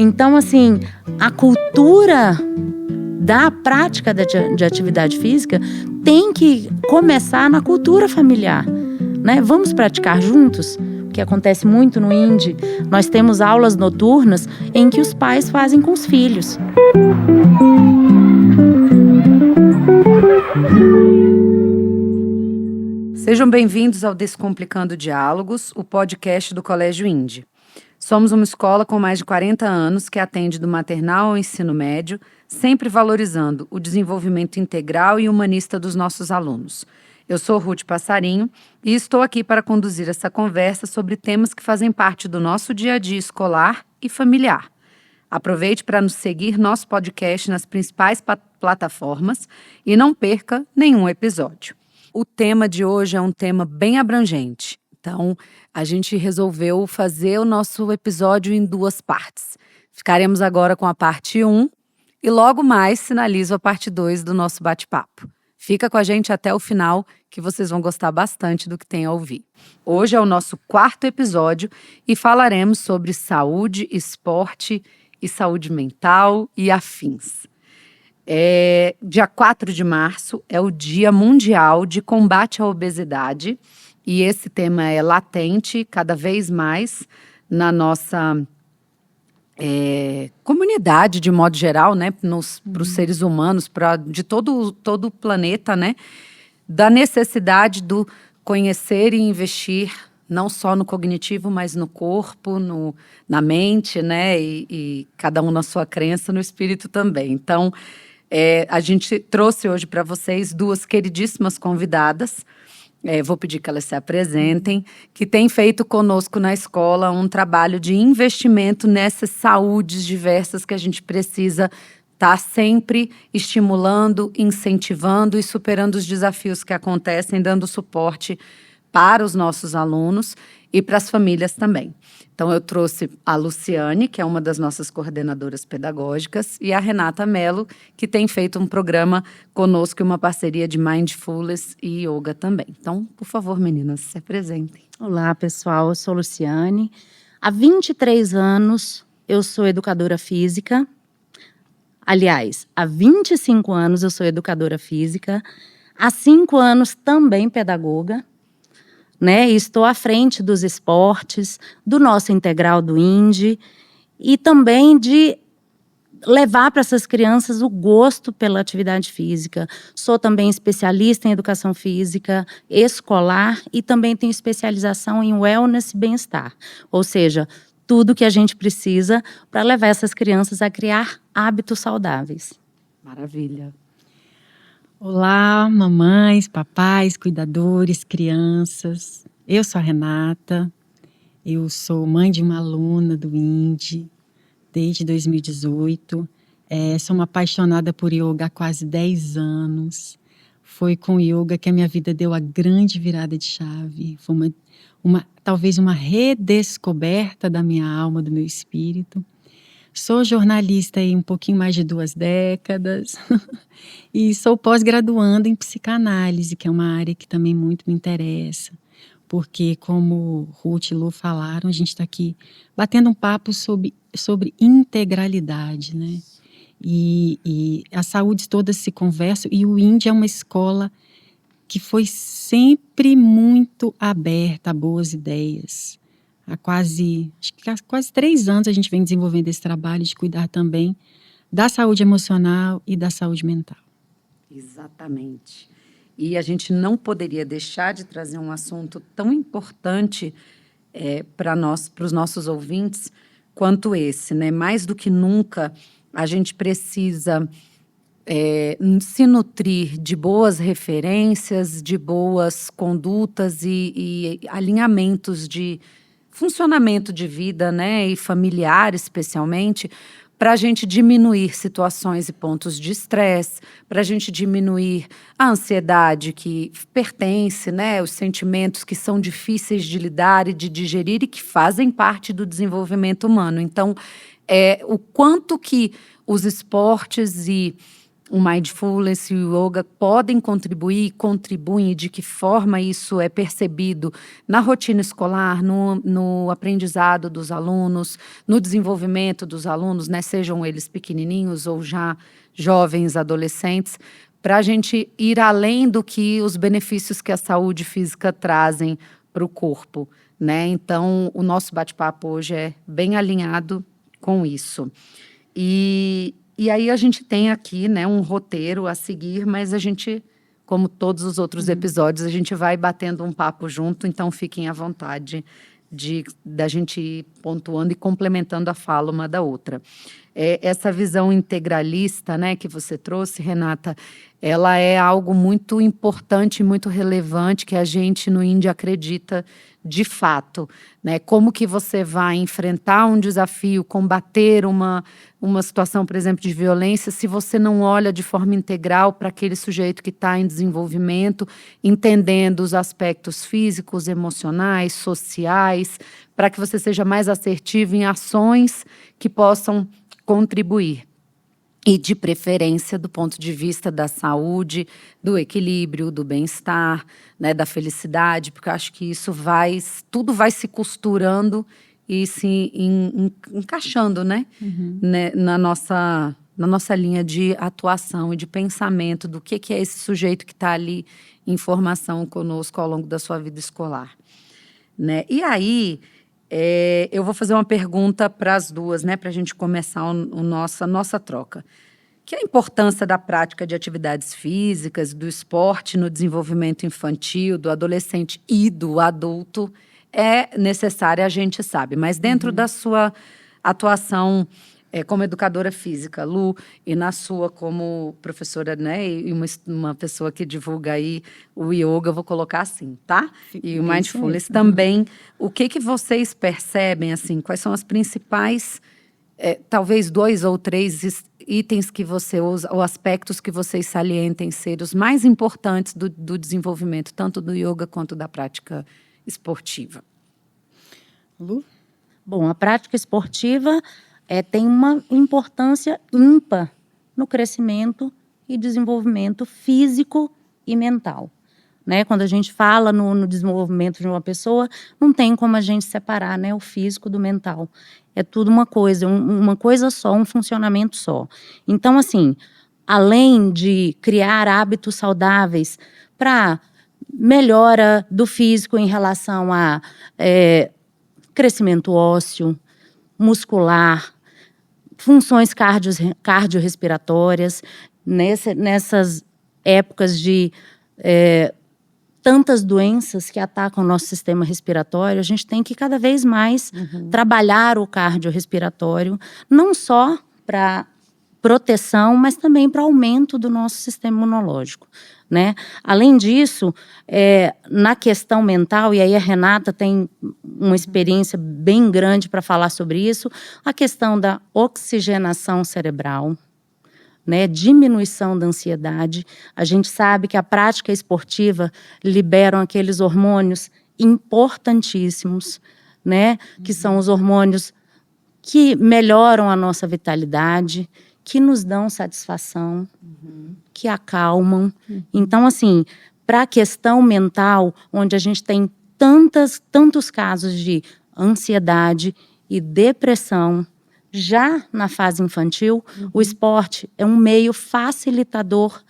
Então, assim, a cultura da prática de atividade física tem que começar na cultura familiar, né? Vamos praticar juntos? O que acontece muito no INDE, nós temos aulas noturnas em que os pais fazem com os filhos. Sejam bem-vindos ao Descomplicando Diálogos, o podcast do Colégio INDE. Somos uma escola com mais de 40 anos que atende do maternal ao ensino médio, sempre valorizando o desenvolvimento integral e humanista dos nossos alunos. Eu sou Ruth Passarinho e estou aqui para conduzir essa conversa sobre temas que fazem parte do nosso dia a dia escolar e familiar. Aproveite para nos seguir nosso podcast nas principais plataformas e não perca nenhum episódio. O tema de hoje é um tema bem abrangente, então a gente resolveu fazer o nosso episódio em 2 partes. Ficaremos agora com a parte 1 e logo mais finalizo a parte 2 do nosso bate-papo. Fica com a gente até o final que vocês vão gostar bastante do que tem a ouvir. Hoje é o nosso 4º episódio e falaremos sobre saúde, esporte e saúde mental e afins. Dia 4 de março é o Dia Mundial de Combate à Obesidade e esse tema é latente cada vez mais na nossa comunidade de modo geral, né, para os seres humanos, de todo o planeta, né, da necessidade do conhecer e investir não só no cognitivo, mas no corpo, na mente, né, e cada um na sua crença, no espírito também. Então, a gente trouxe hoje para vocês 2 queridíssimas convidadas, vou pedir que elas se apresentem, que têm feito conosco na escola um trabalho de investimento nessas saúdes diversas que a gente precisa estar sempre estimulando, incentivando e superando os desafios que acontecem, dando suporte para os nossos alunos e para as famílias também. Então, eu trouxe a Luciane, que é uma das nossas coordenadoras pedagógicas, e a Renata Mello, que tem feito um programa conosco, uma parceria de Mindfulness e Yoga também. Então, por favor, meninas, se apresentem. Olá, pessoal, eu sou Luciane. Há 23 anos eu sou educadora física. Aliás, há 25 anos eu sou educadora física. Há 5 anos também pedagoga. Né? E estou à frente dos esportes, do nosso integral do INDE e também de levar para essas crianças o gosto pela atividade física. Sou também especialista em educação física escolar e também tenho especialização em wellness e bem-estar. Ou seja, tudo que a gente precisa para levar essas crianças a criar hábitos saudáveis. Maravilha. Olá, mamães, papais, cuidadores, crianças. Eu sou a Renata, eu sou mãe de uma aluna do INDE desde 2018. Sou uma apaixonada por yoga há quase 10 anos. Foi com o yoga que a minha vida deu a grande virada de chave. Foi talvez uma redescoberta da minha alma, do meu espírito. Sou jornalista há um pouquinho mais de 2 décadas e sou pós-graduanda em psicanálise, que é uma área que também muito me interessa, porque como Ruth e Lu falaram, a gente está aqui batendo um papo sobre integralidade, né? E as saúdes todas se conversam e o INDE é uma escola que foi sempre muito aberta a boas ideias. Há quase 3 anos a gente vem desenvolvendo esse trabalho de cuidar também da saúde emocional e da saúde mental. Exatamente. E a gente não poderia deixar de trazer um assunto tão importante para os nossos ouvintes quanto esse, né? Mais do que nunca, a gente precisa se nutrir de boas referências, de boas condutas e alinhamentos de funcionamento de vida, né, e familiar especialmente, para a gente diminuir situações e pontos de estresse, para a gente diminuir a ansiedade que pertence, né, os sentimentos que são difíceis de lidar e de digerir e que fazem parte do desenvolvimento humano. Então, o quanto que os esportes e o mindfulness e o yoga podem contribuir, contribuem, de que forma isso é percebido na rotina escolar, no aprendizado dos alunos, no desenvolvimento dos alunos, né, sejam eles pequenininhos ou já jovens, adolescentes, para a gente ir além do que os benefícios que a saúde física trazem para o corpo, né? Então, o nosso bate-papo hoje é bem alinhado com isso. E aí a gente tem aqui, né, um roteiro a seguir, mas a gente, como todos os outros episódios, a gente vai batendo um papo junto, então fiquem à vontade da gente ir pontuando e complementando a fala uma da outra. Essa visão integralista, né, que você trouxe, Renata, ela é algo muito importante, muito relevante, que a gente no INDE acredita de fato, né? Como que você vai enfrentar um desafio, combater uma situação, por exemplo, de violência, se você não olha de forma integral para aquele sujeito que está em desenvolvimento, entendendo os aspectos físicos, emocionais, sociais, para que você seja mais assertivo em ações que possam contribuir. E de preferência do ponto de vista da saúde, do equilíbrio, do bem-estar, né, da felicidade, porque eu acho que isso tudo vai se costurando e se encaixando, né, né, na nossa linha de atuação e de pensamento do que é esse sujeito que está ali em formação conosco ao longo da sua vida escolar, né? E aí, eu vou fazer uma pergunta para as duas, né, para a gente começar a nossa troca. Que é a importância da prática de atividades físicas, do esporte no desenvolvimento infantil, do adolescente e do adulto é necessária, a gente sabe. Mas dentro da sua atuação como educadora física, Lu, e na sua como professora, né, e uma pessoa que divulga aí o yoga, eu vou colocar assim, tá? E o mindfulness também. O que vocês percebem, assim, quais são as principais, talvez 2 ou 3 itens que você usa, ou aspectos que vocês salientem ser os mais importantes do desenvolvimento, tanto do yoga quanto da prática esportiva? Lu? Bom, a prática esportiva tem uma importância ímpar no crescimento e desenvolvimento físico e mental, né? Quando a gente fala no desenvolvimento de uma pessoa, não tem como a gente separar, né, o físico do mental. É tudo uma coisa só, um funcionamento só. Então, assim, além de criar hábitos saudáveis para melhora do físico em relação a crescimento ósseo, muscular, funções cardiorrespiratórias, nessas épocas de tantas doenças que atacam o nosso sistema respiratório, a gente tem que cada vez mais trabalhar o cardiorrespiratório, não só para proteção, mas também para aumento do nosso sistema imunológico, né? Além disso, na questão mental, e aí a Renata tem uma experiência bem grande para falar sobre isso, a questão da oxigenação cerebral, né, diminuição da ansiedade. A gente sabe que a prática esportiva libera aqueles hormônios importantíssimos, né, que são os hormônios que melhoram a nossa vitalidade, que nos dão satisfação, que acalmam. Então, assim, para a questão mental, onde a gente tem tantos casos de ansiedade e depressão, já na fase infantil, o esporte é um meio facilitador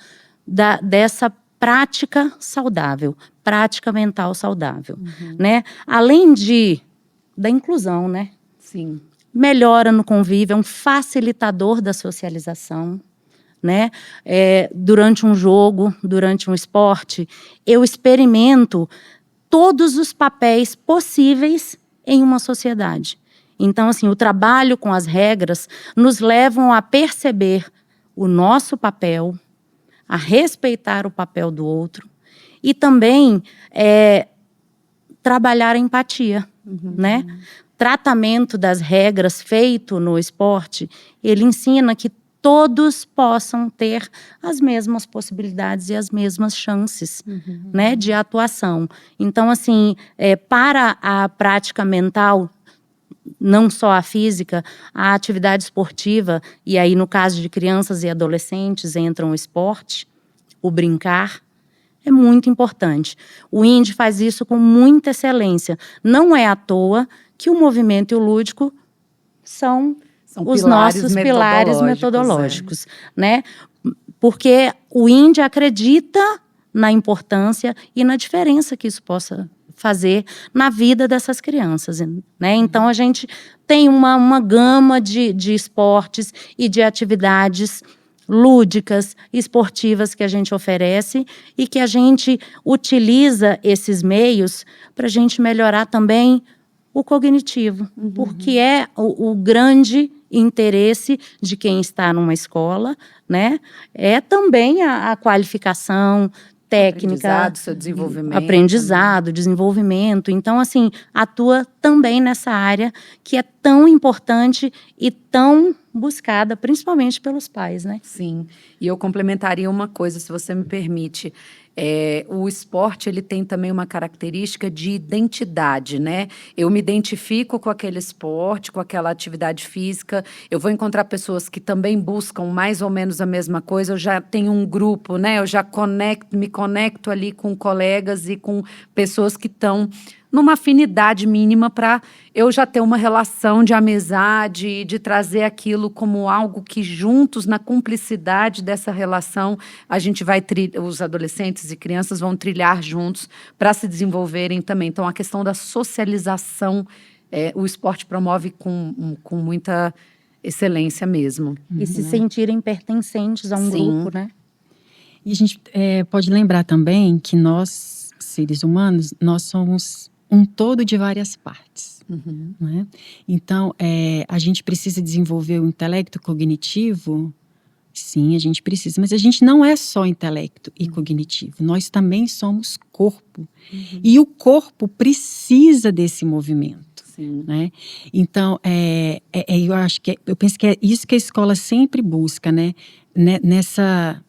dessa prática saudável, prática mental saudável, né? Além da inclusão, né? Sim. Melhora no convívio, é um facilitador da socialização, né? Durante um jogo, durante um esporte, eu experimento todos os papéis possíveis em uma sociedade. Então, assim, o trabalho com as regras nos levam a perceber o nosso papel, a respeitar o papel do outro e também trabalhar a empatia, né? Tratamento das regras feito no esporte, ele ensina que todos possam ter as mesmas possibilidades e as mesmas chances, né, de atuação. Então, assim, para a prática mental, não só a física, a atividade esportiva, e aí no caso de crianças e adolescentes entram o esporte, o brincar, é muito importante. O INDE faz isso com muita excelência. Não é à toa que o movimento e o lúdico são os nossos pilares metodológicos, né? Porque o INDE acredita na importância e na diferença que isso possa fazer na vida dessas crianças, né? Então, a gente tem uma gama de esportes e de atividades lúdicas, esportivas que a gente oferece e que a gente utiliza esses meios para a gente melhorar também o cognitivo, porque é o grande interesse de quem está numa escola, né? É também a qualificação técnica, seu desenvolvimento, aprendizado, desenvolvimento. Então, assim, atua também nessa área que é tão importante e tão buscada, principalmente pelos pais, né? Sim. E eu complementaria uma coisa, se você me permite. O esporte, ele tem também uma característica de identidade, né? Eu me identifico com aquele esporte, com aquela atividade física. Eu vou encontrar pessoas que também buscam mais ou menos a mesma coisa. Eu já tenho um grupo, né? Eu já me conecto ali com colegas e com pessoas que estão numa afinidade mínima para eu já ter uma relação de amizade, de trazer aquilo como algo que juntos, na cumplicidade dessa relação, a gente vai, os adolescentes e crianças vão trilhar juntos para se desenvolverem também. Então, a questão da socialização, o esporte promove com muita excelência mesmo. E se sentirem pertencentes a um grupo, né? E a gente pode lembrar também que nós, seres humanos, nós somos um todo de várias partes. Né? Então, a gente precisa desenvolver o intelecto cognitivo. Sim, a gente precisa, mas a gente não é só intelecto e cognitivo, nós também somos corpo. E o corpo precisa desse movimento. Né? Então, eu penso que é isso que a escola sempre busca, né?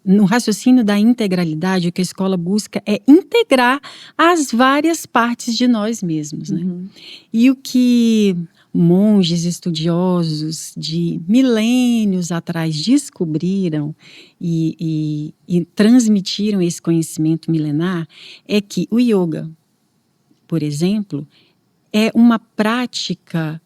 No raciocínio da integralidade, o que a escola busca é integrar as várias partes de nós mesmos. Né? E o que monges estudiosos de milênios atrás descobriram e transmitiram esse conhecimento milenar é que o yoga, por exemplo, é uma prática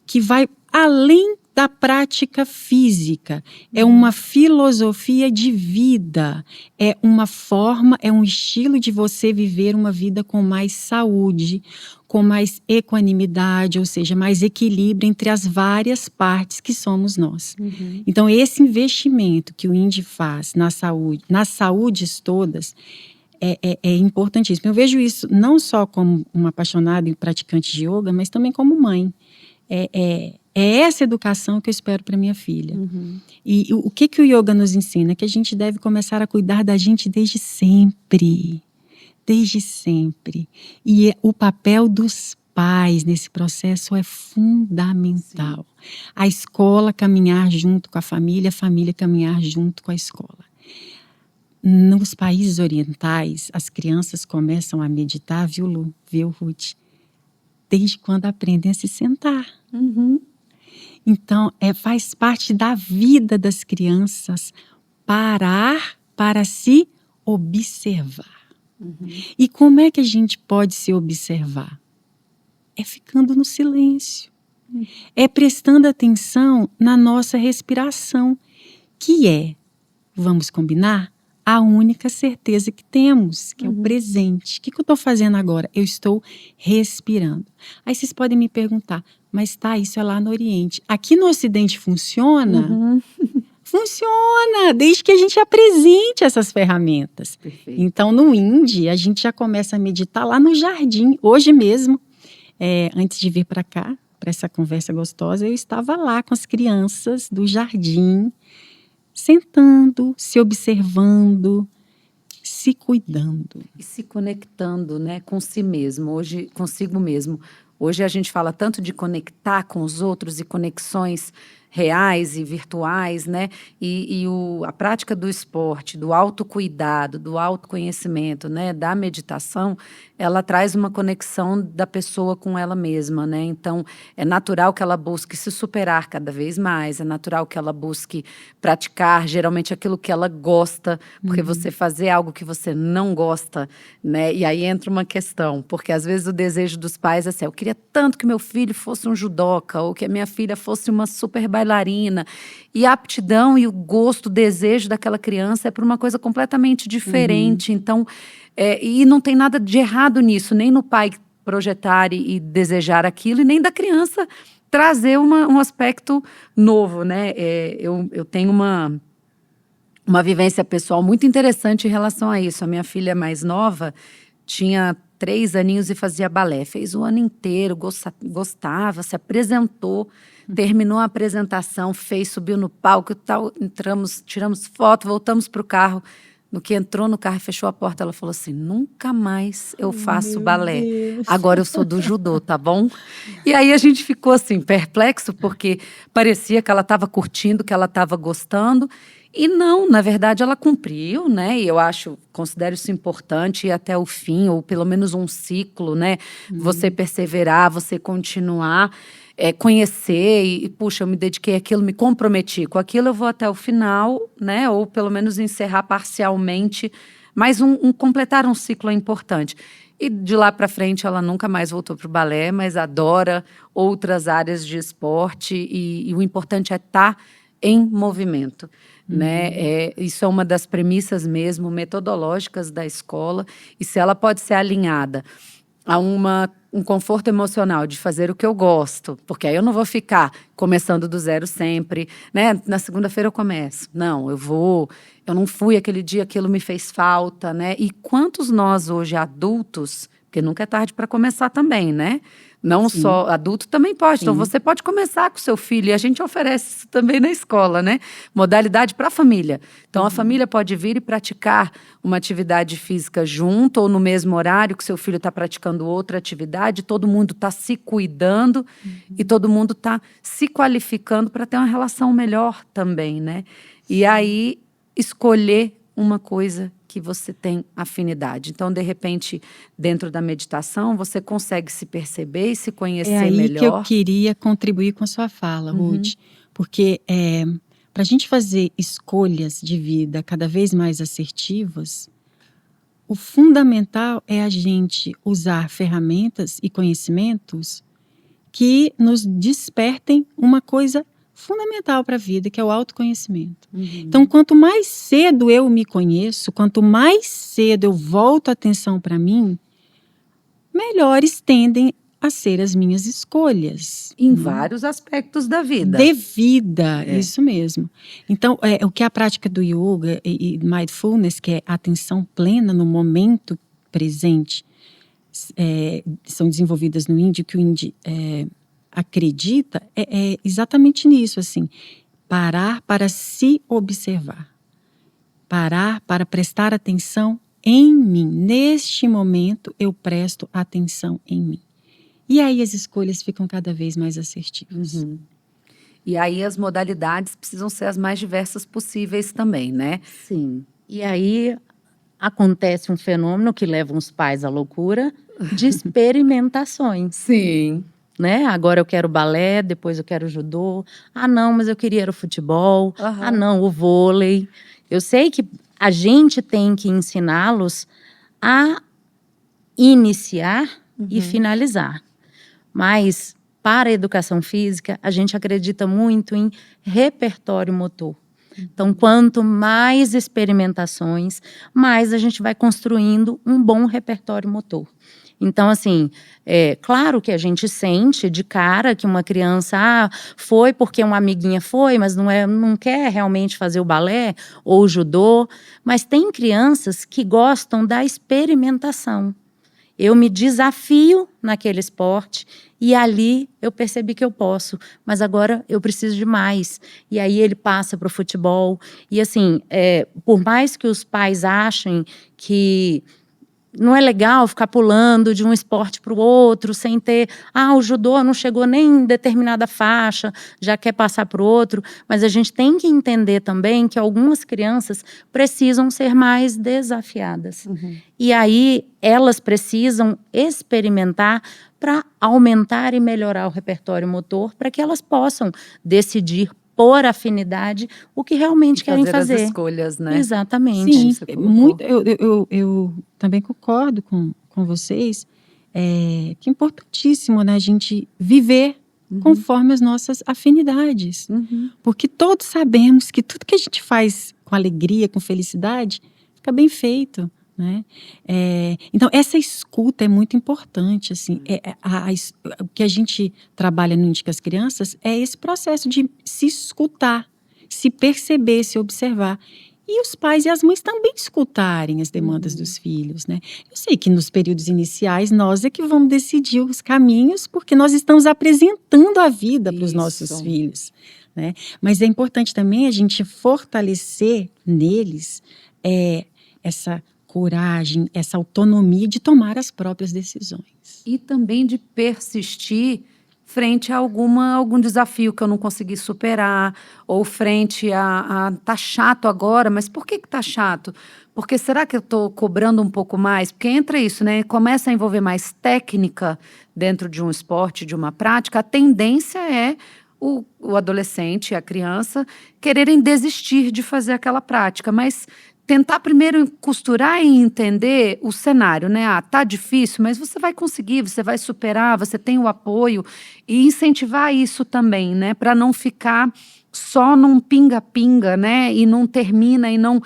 que vai além da prática física, é uma filosofia de vida, é uma forma, é um estilo de você viver uma vida com mais saúde, com mais equanimidade, ou seja, mais equilíbrio entre as várias partes que somos nós. Então, esse investimento que o INDE faz nas saúdes todas, é importantíssimo. Eu vejo isso não só como uma apaixonada e praticante de yoga, mas também como mãe. É essa educação que eu espero para minha filha. E o que o yoga nos ensina? Que a gente deve começar a cuidar da gente desde sempre. Desde sempre. E o papel dos pais nesse processo é fundamental. A escola caminhar junto com a família caminhar junto com a escola. Nos países orientais, as crianças começam a meditar, viu, Lu? Viu, Ruth? Desde quando aprendem a se sentar. Então, faz parte da vida das crianças parar para se observar. E como é que a gente pode se observar? É ficando no silêncio. É prestando atenção na nossa respiração, que vamos combinar, a única certeza que temos, que é o presente. O que eu estou fazendo agora? Eu estou respirando. Aí vocês podem me perguntar, mas isso é lá no Oriente. Aqui no Ocidente funciona? Funciona, desde que a gente apresente essas ferramentas. Perfeito. Então, no INDE, a gente já começa a meditar lá no jardim. Hoje mesmo, antes de vir para cá, para essa conversa gostosa, eu estava lá com as crianças do jardim, sentando, se observando, se cuidando. E se conectando, né, com si mesmo, consigo mesmo. Hoje a gente fala tanto de conectar com os outros e conexões reais e virtuais, né? A prática do esporte, do autocuidado, do autoconhecimento, né? Da meditação, ela traz uma conexão da pessoa com ela mesma, né? Então, é natural que ela busque se superar cada vez mais, é natural que ela busque praticar, geralmente, aquilo que ela gosta, porque você fazer algo que você não gosta, né? E aí entra uma questão, porque às vezes o desejo dos pais é assim, eu queria tanto que meu filho fosse um judoca, ou que a minha filha fosse uma super bailarina, e a aptidão e o gosto, o desejo daquela criança é por uma coisa completamente diferente, então... e não tem nada de errado nisso, nem no pai projetar e desejar aquilo, e nem da criança trazer um aspecto novo, né? Eu tenho uma vivência pessoal muito interessante em relação a isso. A minha filha mais nova tinha 3 aninhos e fazia balé. Fez o ano inteiro, gostava, se apresentou, terminou a apresentação, subiu no palco e tal, entramos, tiramos foto, voltamos para o carro. No que entrou no carro e fechou a porta, ela falou assim, nunca mais eu faço balé. Deus. Agora eu sou do judô, tá bom? E aí a gente ficou assim, perplexo, porque parecia que ela estava curtindo, que ela estava gostando. E não, na verdade ela cumpriu, né? E eu considero isso importante ir até o fim, ou pelo menos um ciclo, né? Você perseverar, você continuar. Conhecer e, puxa, eu me dediquei àquilo, me comprometi com aquilo, eu vou até o final, né? Ou pelo menos encerrar parcialmente, mas completar um ciclo é importante. E de lá para frente ela nunca mais voltou para o balé, mas adora outras áreas de esporte e o importante é estar em movimento, né? Isso é uma das premissas mesmo metodológicas da escola, e se ela pode ser alinhada a um conforto emocional de fazer o que eu gosto, porque aí eu não vou ficar começando do zero sempre, né? Na segunda-feira eu começo. Não, eu não fui aquele dia, aquilo me fez falta, né? E quantos nós hoje adultos, porque nunca é tarde para começar também, né? Não Sim. Só adulto também pode. Sim. Então, você pode começar com o seu filho. E a gente oferece isso também na escola, né? Modalidade para a família. Então, a família pode vir e praticar uma atividade física junto ou no mesmo horário que seu filho está praticando outra atividade. Todo mundo está se cuidando e todo mundo está se qualificando para ter uma relação melhor também, né? E aí, escolher uma coisa que você tem afinidade. Então, de repente, dentro da meditação, você consegue se perceber e se conhecer melhor. É aí que eu queria contribuir com a sua fala, Ruth, porque para a gente fazer escolhas de vida cada vez mais assertivas, o fundamental é a gente usar ferramentas e conhecimentos que nos despertem uma coisa fundamental para a vida, que é o autoconhecimento. Então, quanto mais cedo eu me conheço, quanto mais cedo eu volto a atenção para mim, melhores tendem a ser as minhas escolhas. Em vários aspectos da vida. De vida, isso mesmo. Então, o que é a prática do yoga e mindfulness, que é a atenção plena no momento presente, são desenvolvidas no Índio, que o Índio acredita é exatamente nisso, assim, parar para se observar, parar para prestar atenção em mim. Neste momento eu presto atenção em mim. E aí as escolhas ficam cada vez mais assertivas. E aí as modalidades precisam ser as mais diversas possíveis também, né? Sim. E aí acontece um fenômeno que leva os pais à loucura de experimentações. Sim. Né? Agora eu quero balé, depois eu quero judô. Ah, não, mas eu queria o futebol. Ah, não, o vôlei. Eu sei que a gente tem que ensiná-los a iniciar e finalizar. Mas, para a educação física, a gente acredita muito em repertório motor. Então, quanto mais experimentações, mais a gente vai construindo um bom repertório motor. Então, assim, claro que a gente sente de cara que uma criança foi porque uma amiguinha foi, mas não quer realmente fazer o balé ou o judô. Mas tem crianças que gostam da experimentação. Eu me desafio naquele esporte e ali eu percebi que eu posso, mas agora eu preciso de mais. E aí ele passa para o futebol. E assim, por mais que os pais achem que não é legal ficar pulando de um esporte para o outro, sem ter, o judô não chegou nem em determinada faixa, já quer passar para o outro, mas a gente tem que entender também que algumas crianças precisam ser mais desafiadas. E aí elas precisam experimentar para aumentar e melhorar o repertório motor, para que elas possam decidir por afinidade o que realmente querem fazer. As escolhas, né? Exatamente. Sim, muito, eu também concordo com vocês, que é importantíssimo, né, a gente viver conforme as nossas afinidades. Porque todos sabemos que tudo que a gente faz com alegria, com felicidade, fica bem feito, né? Então, essa escuta é muito importante, assim. O que a gente trabalha no Índice com as crianças é esse processo de se escutar, se perceber, se observar. E os pais e as mães também escutarem as demandas dos filhos, né? Eu sei que nos períodos iniciais nós é que vamos decidir os caminhos, porque nós estamos apresentando a vida para os nossos filhos, né? Mas é importante também a gente fortalecer neles essa coragem, essa autonomia de tomar as próprias decisões. E também de persistir frente a algum desafio que eu não consegui superar, ou frente tá chato agora, mas por que tá chato? Porque será que eu estou cobrando um pouco mais? Porque entra isso, né? Começa a envolver mais técnica dentro de um esporte, de uma prática, a tendência é o adolescente, a criança, quererem desistir de fazer aquela prática, mas tentar primeiro costurar e entender o cenário, né? Tá difícil, mas você vai conseguir, você vai superar, você tem o apoio, e incentivar isso também, né? Para não ficar só num pinga-pinga, né? E não termina e não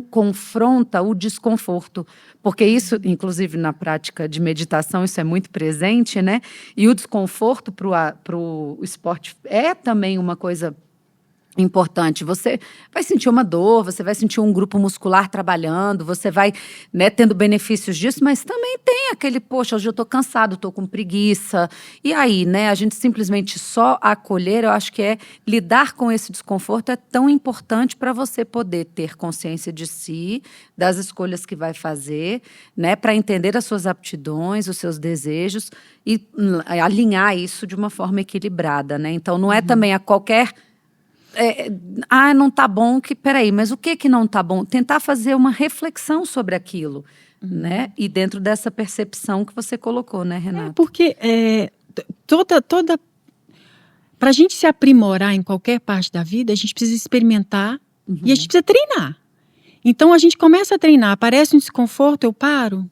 confronta o desconforto. Porque isso, inclusive na prática de meditação, isso é muito presente, né? E o desconforto pro esporte é também uma coisa importante. Você vai sentir uma dor, você vai sentir um grupo muscular trabalhando, você vai, né, tendo benefícios disso, mas também tem aquele, poxa, hoje eu tô cansado, tô com preguiça. E aí, né, a gente simplesmente só acolher, eu acho que lidar com esse desconforto é tão importante para você poder ter consciência de si, das escolhas que vai fazer, né, para entender as suas aptidões, os seus desejos e alinhar isso de uma forma equilibrada, né? Então, não é também a qualquer não tá bom, peraí, mas o que não tá bom? Tentar fazer uma reflexão sobre aquilo, né? E dentro dessa percepção que você colocou, né, Renata? Porque pra gente se aprimorar em qualquer parte da vida, a gente precisa experimentar e a gente precisa treinar. Então, a gente começa a treinar, aparece um desconforto, eu paro.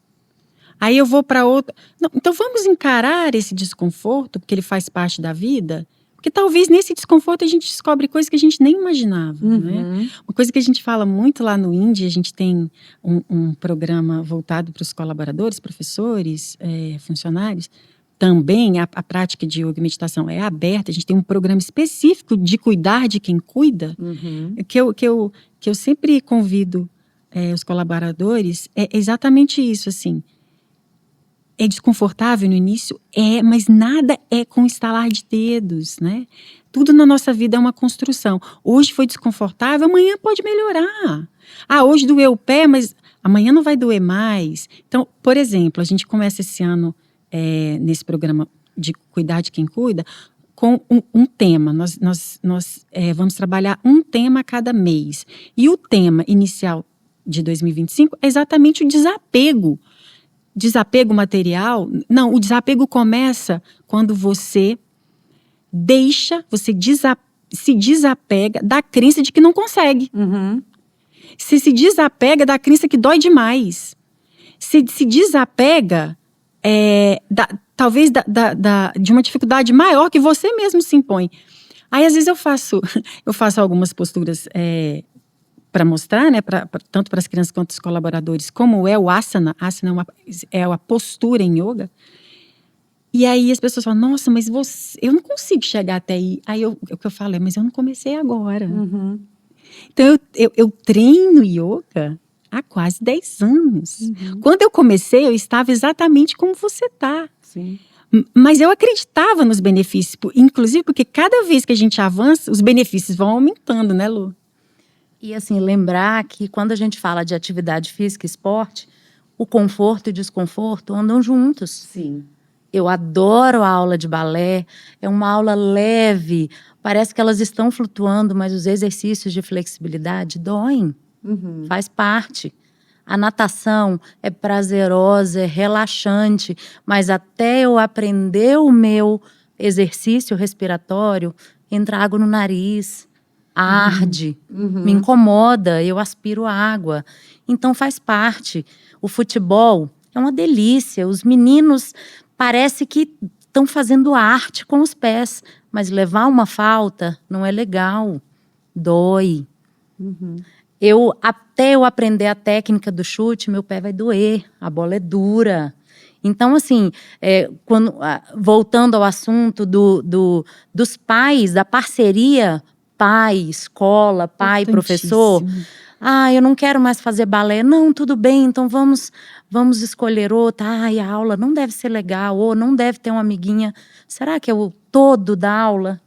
Aí eu vou para outra. Não, então, vamos encarar esse desconforto, porque ele faz parte da vida. Porque talvez nesse desconforto a gente descobre coisas que a gente nem imaginava, né? Uma coisa que a gente fala muito lá no INDE, a gente tem um programa voltado para os colaboradores, professores, funcionários. Também a prática de yoga e meditação é aberta, a gente tem um programa específico de cuidar de quem cuida, que eu sempre convido os colaboradores, é exatamente isso, assim. É desconfortável no início? Mas nada é com estalar de dedos, né? Tudo na nossa vida é uma construção. Hoje foi desconfortável, amanhã pode melhorar. Hoje doeu o pé, mas amanhã não vai doer mais. Então, por exemplo, a gente começa esse ano, nesse programa de cuidar de quem cuida, com um tema. Nós vamos trabalhar um tema a cada mês. E o tema inicial de 2025 é exatamente o desapego. Desapego material? Não, o desapego começa quando você se desapega da crença de que não consegue. Você se desapega da crença que dói demais. Se desapega, talvez, de uma dificuldade maior que você mesmo se impõe. Aí, às vezes, eu faço algumas posturas para mostrar, né, tanto para as crianças quanto os colaboradores, como é o asana. Asana é a postura em yoga. E aí as pessoas falam, nossa, mas eu não consigo chegar até aí. Aí o que eu falo mas eu não comecei agora. Então eu treino yoga há quase 10 anos. Quando eu comecei, eu estava exatamente como você está. Sim. Mas eu acreditava nos benefícios, inclusive porque cada vez que a gente avança, os benefícios vão aumentando, né, Lu? E assim, lembrar que quando a gente fala de atividade física e esporte, o conforto e o desconforto andam juntos. Sim. Eu adoro a aula de balé, é uma aula leve, parece que elas estão flutuando, mas os exercícios de flexibilidade doem, faz parte. A natação é prazerosa, é relaxante, mas até eu aprender o meu exercício respiratório, entra água no nariz, arde, me incomoda, eu aspiro água. Então faz parte. O futebol é uma delícia, os meninos parece que estão fazendo arte com os pés, mas levar uma falta não é legal, dói. Até eu aprender a técnica do chute, meu pé vai doer, a bola é dura. Então, assim, voltando ao assunto dos pais, da parceria pai, escola, pai, professor. Eu não quero mais fazer balé. Não, tudo bem, então vamos escolher outra. A aula não deve ser legal, ou não deve ter uma amiguinha. Será que é o todo da aula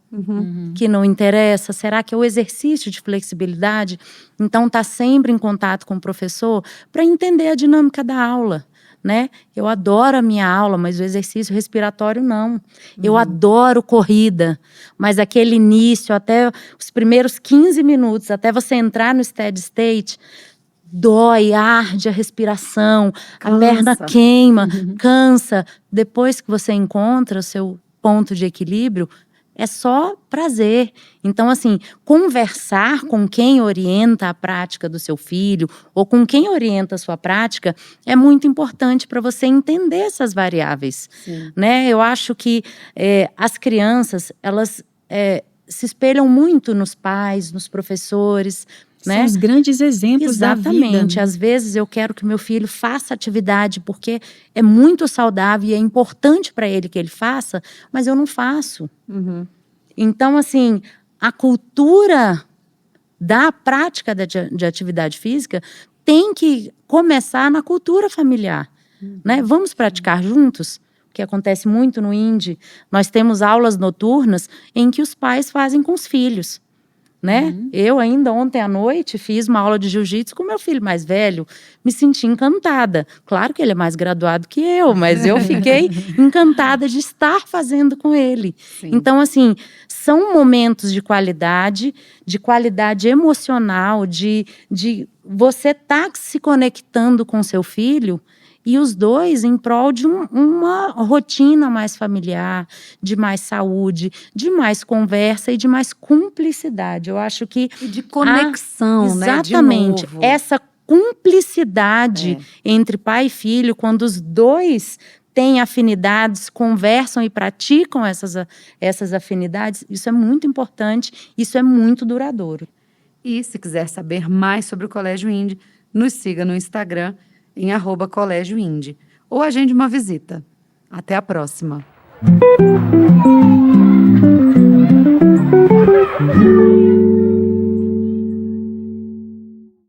que não interessa? Será que é o exercício de flexibilidade? Então, tá sempre em contato com o professor para entender a dinâmica da aula. Né? Eu adoro a minha aula, mas o exercício respiratório não. Eu adoro corrida, mas aquele início, até os primeiros 15 minutos, até você entrar no steady state, dói, arde a respiração, a perna queima, cansa. Depois que você encontra o seu ponto de equilíbrio, é só prazer. Então, assim, conversar com quem orienta a prática do seu filho ou com quem orienta a sua prática é muito importante para você entender essas variáveis. Né? Eu acho que as crianças, elas se espelham muito nos pais, nos professores. São né? os grandes exemplos da vida. Exatamente. Às vezes eu quero que meu filho faça atividade porque é muito saudável e é importante para ele que ele faça, mas eu não faço. Então, assim, a cultura da prática de atividade física tem que começar na cultura familiar. Né? Vamos praticar juntos? O que acontece muito no INDE, nós temos aulas noturnas em que os pais fazem com os filhos. Né? Eu ainda ontem à noite fiz uma aula de jiu-jitsu com meu filho mais velho, me senti encantada. Claro que ele é mais graduado que eu, mas eu fiquei encantada de estar fazendo com ele. Então, assim, são momentos de qualidade emocional, de você estar se conectando com seu filho e os dois em prol de uma rotina mais familiar, de mais saúde, de mais conversa e de mais cumplicidade. Eu acho que... E de conexão, né? Exatamente. De novo. Essa cumplicidade entre pai e filho, quando os dois têm afinidades, conversam e praticam essas afinidades, isso é muito importante, isso é muito duradouro. E se quiser saber mais sobre o Colégio INDE, nos siga no Instagram em @Colégio INDE ou agende uma visita. Até a próxima!